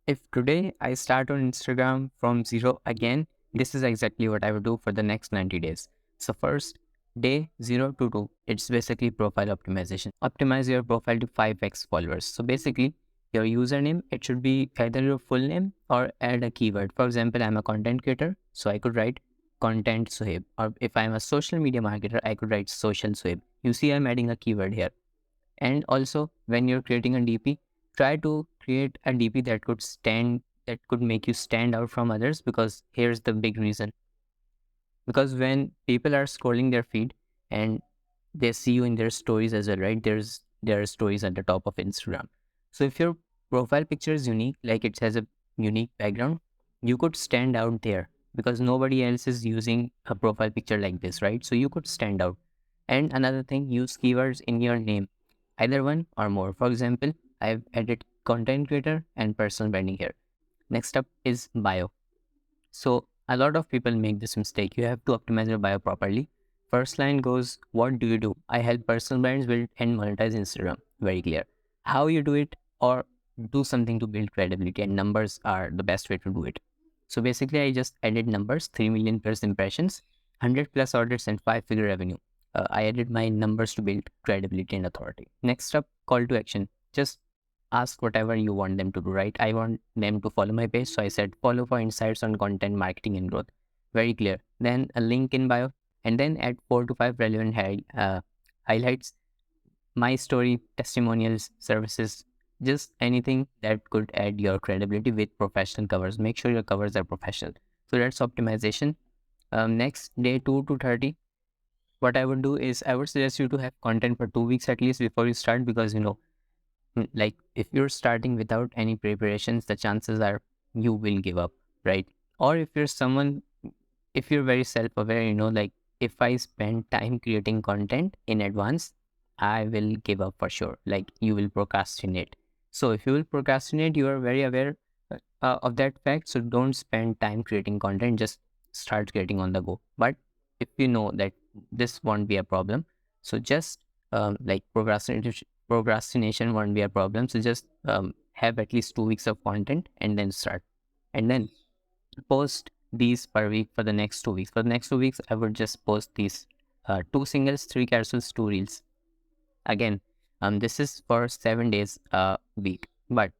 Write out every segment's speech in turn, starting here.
If today I start on Instagram from zero again, this is exactly what I would do for the next 90 days. So first, day 0 to 2, it's basically profile optimization. Optimize your profile to 5x followers. So basically, your username, it should be either your full name or add a keyword. For example, I'm a content creator, so I could write content Sohaib. Or if I'm a social media marketer, I could write social Sohaib. You see, I'm adding a keyword here. And also, when you're creating a DP, try to create a DP that could make you stand out from others, because here's the big reason. Because when people are scrolling their feed and they see you in their stories as well, right? There are stories at the top of Instagram. So if your profile picture is unique, like it has a unique background, you could stand out there because nobody else is using a profile picture like this, right? So you could stand out. And another thing, use keywords in your name, either one or more. For example, I've added content creator and personal branding here. Next up is bio. So a lot of people make this mistake. You have to optimize your bio properly. First line goes, what do you do? I help personal brands build and monetize Instagram. Very clear. How you do it, or do something to build credibility, and numbers are the best way to do it. So basically, I just added numbers, 3 million plus impressions, 100 plus orders, and 5-figure revenue. I added my numbers to build credibility and authority. Next up, call to action. Just ask whatever you want them to do, right? I want them to follow my page, so I said follow for insights on content marketing and growth. Very clear. Then a link in bio, and then add 4 to 5 relevant highlights, my story, testimonials, services, just anything that could add your credibility with professional covers. Make sure your covers are professional. So that's optimization. Next, day 2 to 30. What I would do is I would suggest you to have content for 2 weeks at least before you start, because like if you're starting without any preparations, the chances are you will give up, right? Or if you're very self-aware, like if I spend time creating content in advance, I will give up for sure. Like you will procrastinate. So if you will procrastinate, you are very aware of that fact. So don't spend time creating content, just start creating on the go. But if you know that this won't be a problem, so just like procrastination won't be a problem. So just have at least 2 weeks of content and then start. And then post these per week for the next 2 weeks. For the next 2 weeks, I would just post these 2 singles, 3 capsules, 2 reels. Again, this is for 7 days a week. But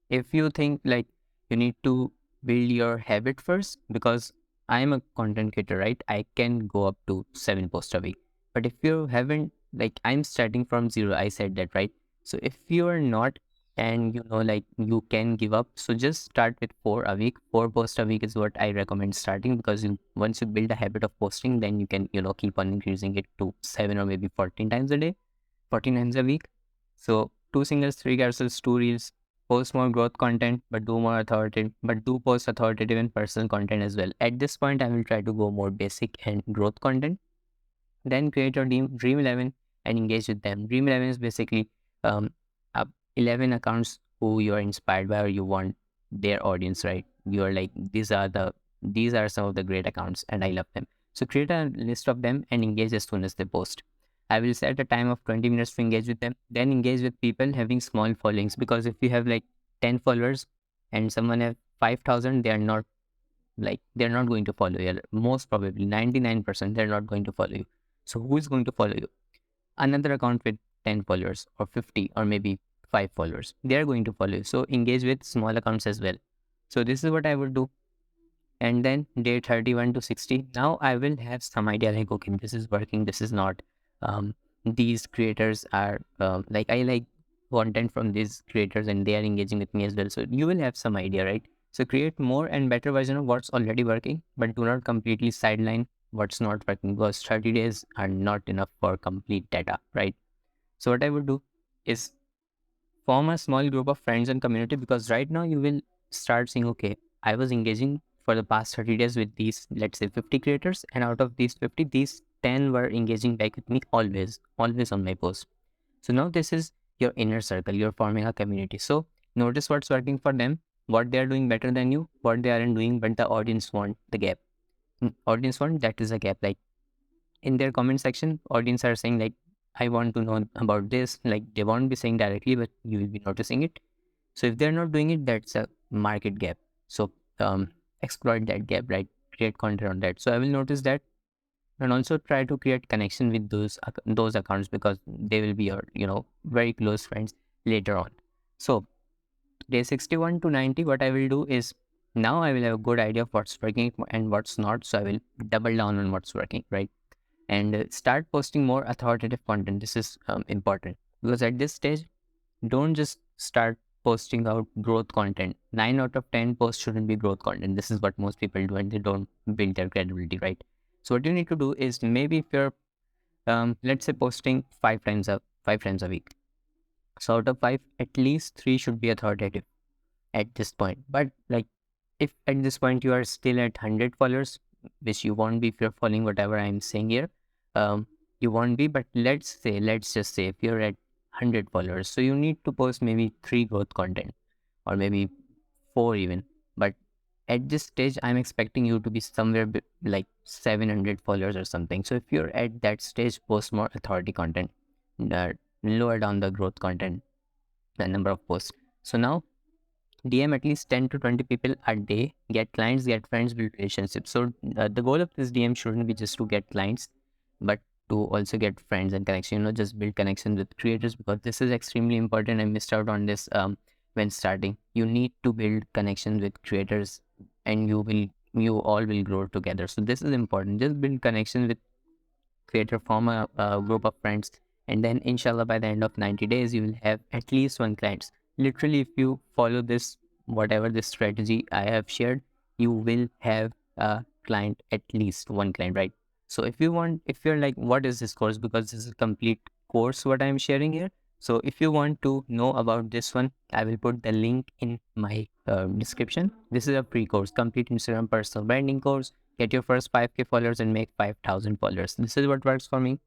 if you think like you need to build your habit first, because I'm a content creator, right? I can go up to 7 posts a week. But if you haven't, like I'm starting from zero, I said that, right? So if you are not, and like you can give up, so just start with 4 a week. 4 posts a week is what I recommend starting, because once you build a habit of posting, then you can keep on increasing it to 7 or maybe 14 times a day, 14 times a week. So 2 singles, 3 capsules, 2 reels. Post more growth content, but do post authoritative and personal content as well. At this point, I will try to go more basic and growth content. Then create your Dream 11 and engage with them. Dream 11 is basically um, 11 accounts who you are inspired by, or you want their audience, right? You are like, these are some of the great accounts and I love them. So create a list of them and engage as soon as they post. I will set a time of 20 minutes to engage with them. Then engage with people having small followings, because if you have like 10 followers and someone have 5,000, they're not going to follow you. Most probably 99% they're not going to follow you. So who is going to follow you? Another account with 10 followers or 50 or maybe 5 followers. They are going to follow you. So engage with small accounts as well. So this is what I would do. And then day 31 to 60, now I will have some idea like, okay, this is working, this is not. These creators are like, I like content from these creators and they are engaging with me as well. So you will have some idea, right? So create more and better version of what's already working, but do not completely sideline what's not working, because 30 days are not enough for complete data, right? So what I would do is form a small group of friends and community, because right now you will start seeing, okay, I was engaging for the past 30 days with these, let's say 50 creators, and out of these 50, these 10 were engaging back with me always on my post. So now this is your inner circle, you're forming a community. So notice what's working for them, what they are doing better than you, what they aren't doing, but the audience want the gap. Audience want, that is a gap. Like in their comment section, audience are saying like, I want to know about this. Like they won't be saying directly, but you will be noticing it. So if they're not doing it, that's a market gap. So exploit that gap, right? Create content on that. So I will notice that, and also try to create connection with those accounts, because they will be your very close friends later on. So day 61 to 90, what I will do is, now I will have a good idea of what's working and what's not. So I will double down on what's working, right? And start posting more authoritative content. This is important, because at this stage, don't just start posting out growth content. 9 out of 10 posts shouldn't be growth content. This is what most people do, and they don't build their credibility, right? So what you need to do is, maybe if you're let's say posting 5 times a week, so out of 5, at least 3 should be authoritative at this point. But like, if at this point you are still at 100 followers, which you won't be if you're following whatever I'm saying here, you won't be. But let's just say if you're at 100 followers, so you need to post maybe 3 growth content, or maybe 4 even. But at this stage, I'm expecting you to be somewhere like 700 followers or something. So if you're at that stage, post more authority content, uh, lower down the growth content, the number of posts. So now, DM at least 10 to 20 people a day, get clients, get friends, build relationships. So the goal of this DM shouldn't be just to get clients, but to also get friends and connection. Just build connection with creators, because this is extremely important. I missed out on this when starting. You need to build connections with creators, and you all will grow together. So this is important. Just build connections with creator, form a group of friends, and then inshallah by the end of 90 days you will have at least one client. Literally, if you follow this, whatever this strategy I have shared, you will have a client, at least one client, right? So if you're like, what is this course, because this is a complete course what I'm sharing here. So if you want to know about this one, I will put the link in my description. This is a free course, complete Instagram personal branding course. Get your first 5K followers and make 5,000 followers. This is what works for me,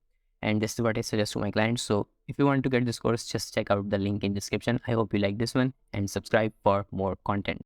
and this is what I suggest to my clients. So if you want to get this course, just check out the link in description. I hope you like this one, and subscribe for more content.